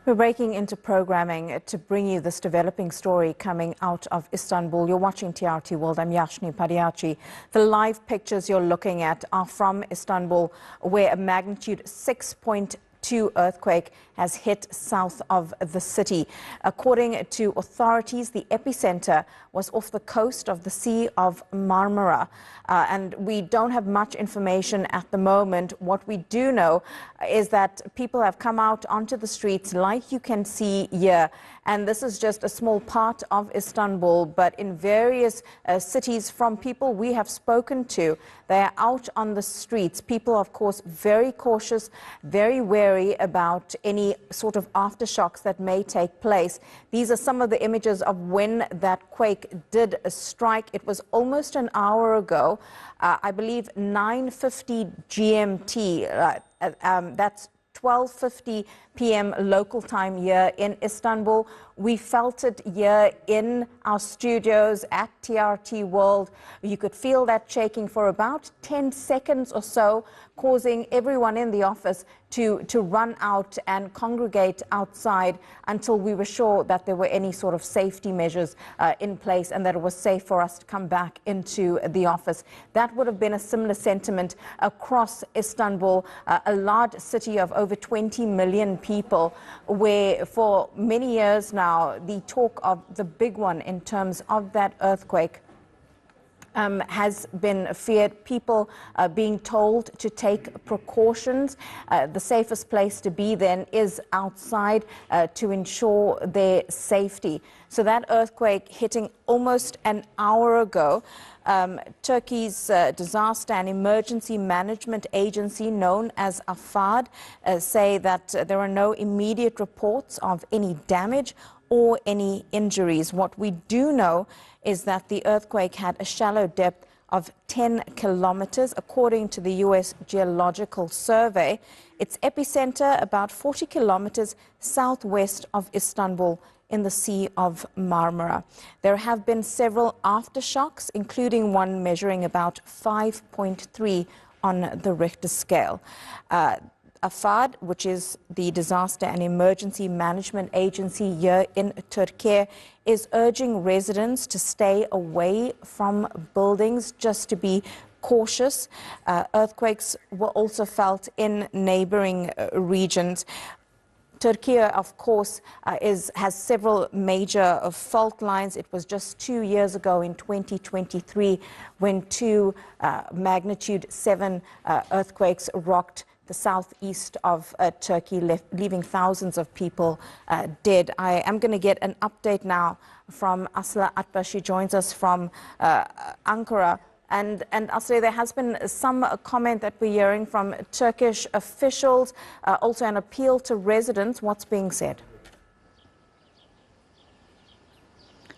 We're breaking into programming to bring you this developing story coming out of Istanbul. You're watching TRT World. I'm Yashni Padiachi. The live pictures you're looking at are from Istanbul, where a magnitude 6.2 earthquake has hit south of the city. According to authorities, the epicenter was off the coast of the Sea of Marmara. And we don't have much information at the moment. What we do know is that people have come out onto the streets like you can see here. And this is just a small part of Istanbul, but in various cities from people we have spoken to, they are out on the streets. People, of course, very cautious, very wary about any sort of aftershocks that may take place. These are some of the images of when that quake did strike. It was almost an hour ago, I believe 9:50 GMT. That's 12:50 p.m. local time here in Istanbul. We felt it here in our studios at TRT World. You could feel that shaking for about 10 seconds or so, causing everyone in the office to run out and congregate outside until we were sure that there were any sort of safety measures in place and that it was safe for us to come back into the office. That would have been a similar sentiment across Istanbul, a large city of over 20 million people, where for many years now the talk of the big one in terms of that earthquake has been feared. People being told to take precautions. The safest place to be then is outside to ensure their safety. So that earthquake hitting almost an hour ago. Turkey's Disaster and Emergency Management Agency, known as AFAD, say that there are no immediate reports of any damage or any injuries. What we do know is that the earthquake had a shallow depth of 10 kilometers, according to the U.S. Geological Survey. Its epicenter about 40 kilometers southwest of Istanbul in the Sea of Marmara. There have been several aftershocks, including one measuring about 5.3 on the Richter scale. AFAD, which is the Disaster and Emergency Management Agency here in Turkey, is urging residents to stay away from buildings, just to be cautious. Earthquakes were also felt in neighboring regions. Turkey, of course, has several major fault lines. It was just 2 years ago in 2023 when two magnitude 7 earthquakes rocked the southeast of Turkey, leaving thousands of people dead. I am going to get an update now from Aslı Atbaş. She joins us from Ankara. And Aslı, there has been some comment that we're hearing from Turkish officials, also an appeal to residents. What's being said?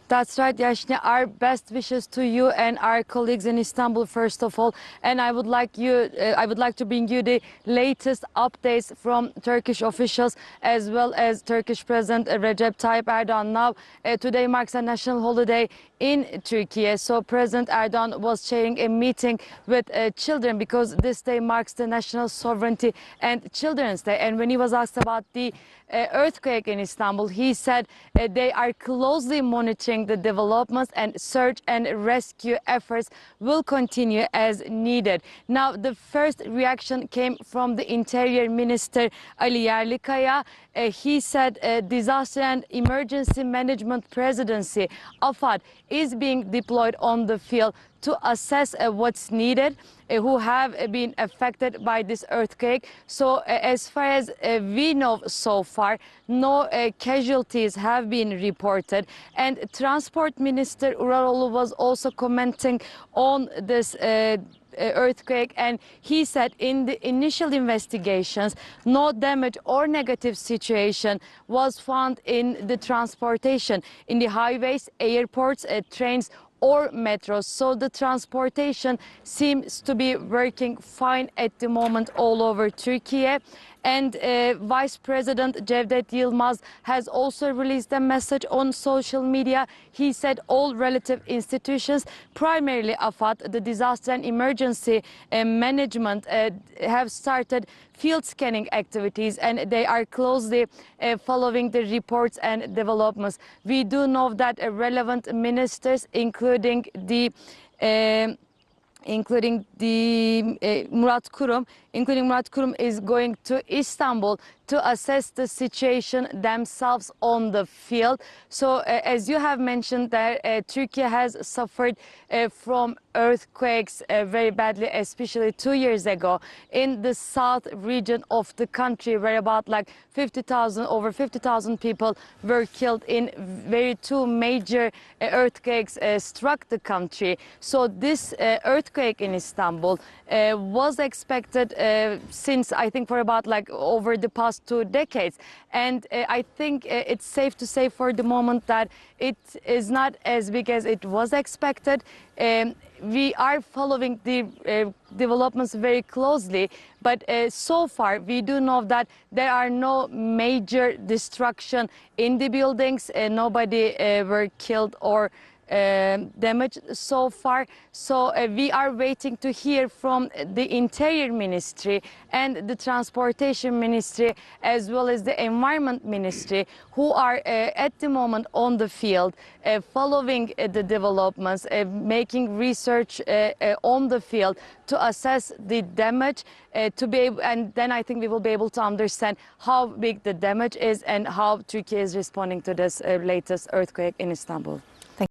That's right, Yashni. Our best wishes to you and our colleagues in Istanbul, first of all. And I would like to bring you the latest updates from Turkish officials, as well as Turkish President Recep Tayyip Erdogan. Now, today marks a national holiday in Turkey. So President Erdogan was chairing a meeting with children, because this day marks the National Sovereignty and Children's Day. And when he was asked about the earthquake in Istanbul, he said they are closely monitoring the developments and search and rescue efforts will continue as needed. Now, the first reaction came from the Interior Minister Ali Yerlikaya. He said Disaster and Emergency Management Presidency, AFAD, is being deployed on the field to assess what's needed, who have been affected by this earthquake. So as far as we know so far, no casualties have been reported. And Transport Minister Uraroğlu was also commenting on this earthquake, and he said in the initial investigations no damage or negative situation was found in the transportation, in the highways, airports, trains or metros. So the transportation seems to be working fine at the moment all over Turkey. And Vice President Cevdet Yılmaz has also released a message on social media. He said all relative institutions, primarily AFAD, the Disaster and Emergency Management, have started field scanning activities, and they are closely following the reports and developments. We do know that relevant ministers, including the Murat Kurum is going to Istanbul to assess the situation themselves on the field. So as you have mentioned, that Turkey has suffered from earthquakes very badly, especially 2 years ago in the south region of the country, where about like over 50,000 people were killed in two major earthquakes struck the country. So this earthquake in Istanbul was expected since, I think, for about like over the past 2 decades. And I think it's safe to say for the moment that it is not as big as it was expected. We are following the developments very closely, but so far we do know that there are no major destruction in the buildings. Nobody were killed or damaged so far. So we are waiting to hear from the Interior Ministry and the Transportation Ministry, as well as the Environment Ministry, who are at the moment on the field following the developments, making research on the field to assess the damage, and then I think we will be able to understand how big the damage is and how Turkey is responding to this latest earthquake in Istanbul.